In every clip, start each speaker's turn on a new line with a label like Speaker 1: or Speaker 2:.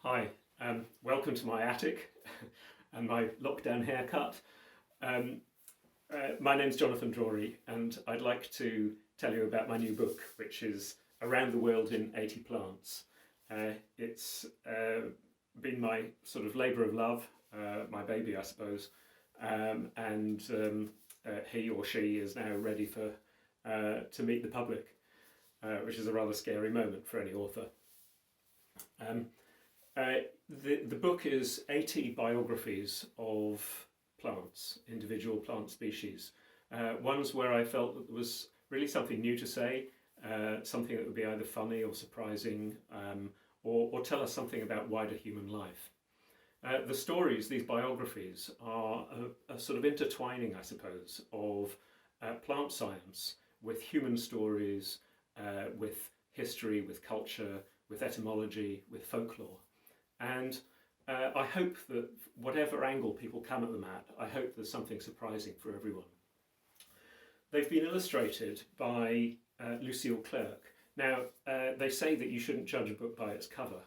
Speaker 1: Hi, welcome to my attic and my lockdown haircut. My name's Jonathan Drori and I'd like to tell you about my new book, which is Around the World in 80 Plants. It's been my sort of labour of love, my baby I suppose, and he or she is now ready to meet the public, which is a rather scary moment for any author. The book is 80 biographies of plants, individual plant species, ones where I felt that there was really something new to say, something that would be either funny or surprising, or tell us something about wider human life. The stories, these biographies, are a sort of intertwining, I suppose, of plant science with human stories, with history, with culture, with etymology, with folklore. And I hope that whatever angle people come at them at, I hope there's something surprising for everyone. They've been illustrated by Lucille Clerc. Now, they say that you shouldn't judge a book by its cover,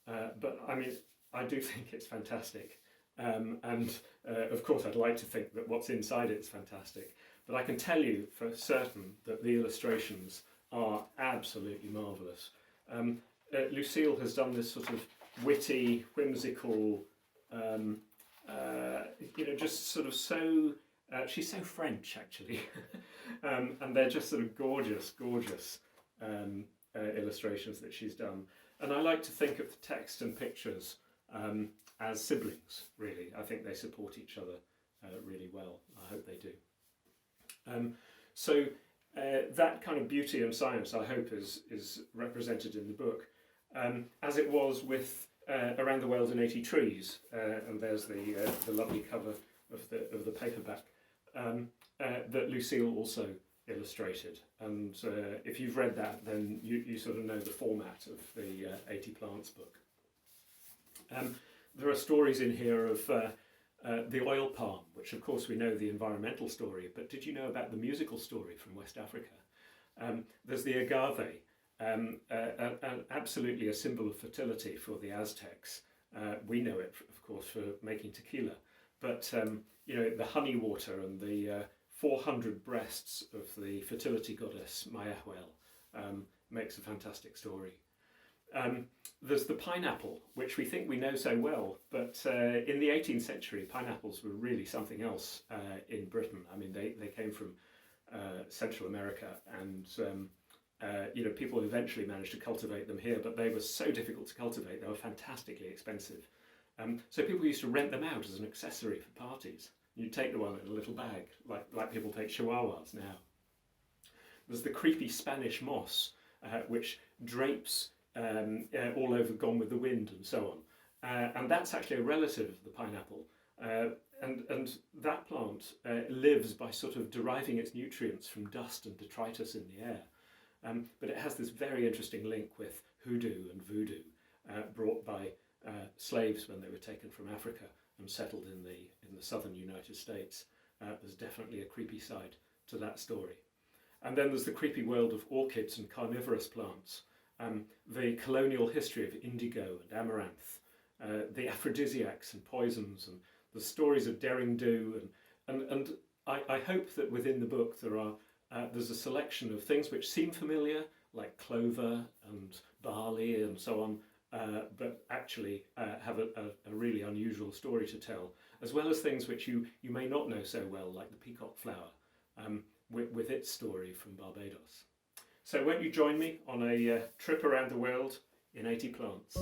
Speaker 1: but I mean, I do think it's fantastic. Of course, I'd like to think that what's inside it's fantastic, but I can tell you for certain that the illustrations are absolutely marvellous. Lucille has done this sort of witty, whimsical, just sort of so, she's so French actually, and they're just sort of gorgeous illustrations that she's done. And I like to think of the text and pictures as siblings, really. I think they support each other really well. I hope they do. That kind of beauty and science, I hope, is represented in the book. As it was with Around the World in 80 Trees, and there's the lovely cover of the paperback that Lucille also illustrated. And if you've read that, then you sort of know the format of the 80 Plants book. There are stories in here of the oil palm, which of course we know the environmental story, but did you know about the musical story from West Africa? There's the agave, absolutely a symbol of fertility for the Aztecs. We know it, of course, for making tequila, but the honey water and the 400 breasts of the fertility goddess Mayahuel makes a fantastic story. There's the pineapple, which we think we know so well, but in the 18th century, pineapples were really something else in Britain. I mean, they came from Central America, and people eventually managed to cultivate them here, but they were so difficult to cultivate. They were fantastically expensive. So people used to rent them out as an accessory for parties. You'd take the one in a little bag, like people take chihuahuas now. There's the creepy Spanish moss, which drapes all over Gone with the Wind and so on. And that's actually a relative of the pineapple. And that plant lives by sort of deriving its nutrients from dust and detritus in the air. But it has this very interesting link with hoodoo and voodoo, brought by slaves when they were taken from Africa and settled in the southern United States. There's definitely a creepy side to that story. And then there's the creepy world of orchids and carnivorous plants, the colonial history of indigo and amaranth, the aphrodisiacs and poisons, and the stories of derring do. And I hope that within the book there's a selection of things which seem familiar, like clover and barley and so on, but actually have a really unusual story to tell, as well as things which you may not know so well, like the peacock flower, with its story from Barbados. So won't you join me on a trip around the world in 80 plants?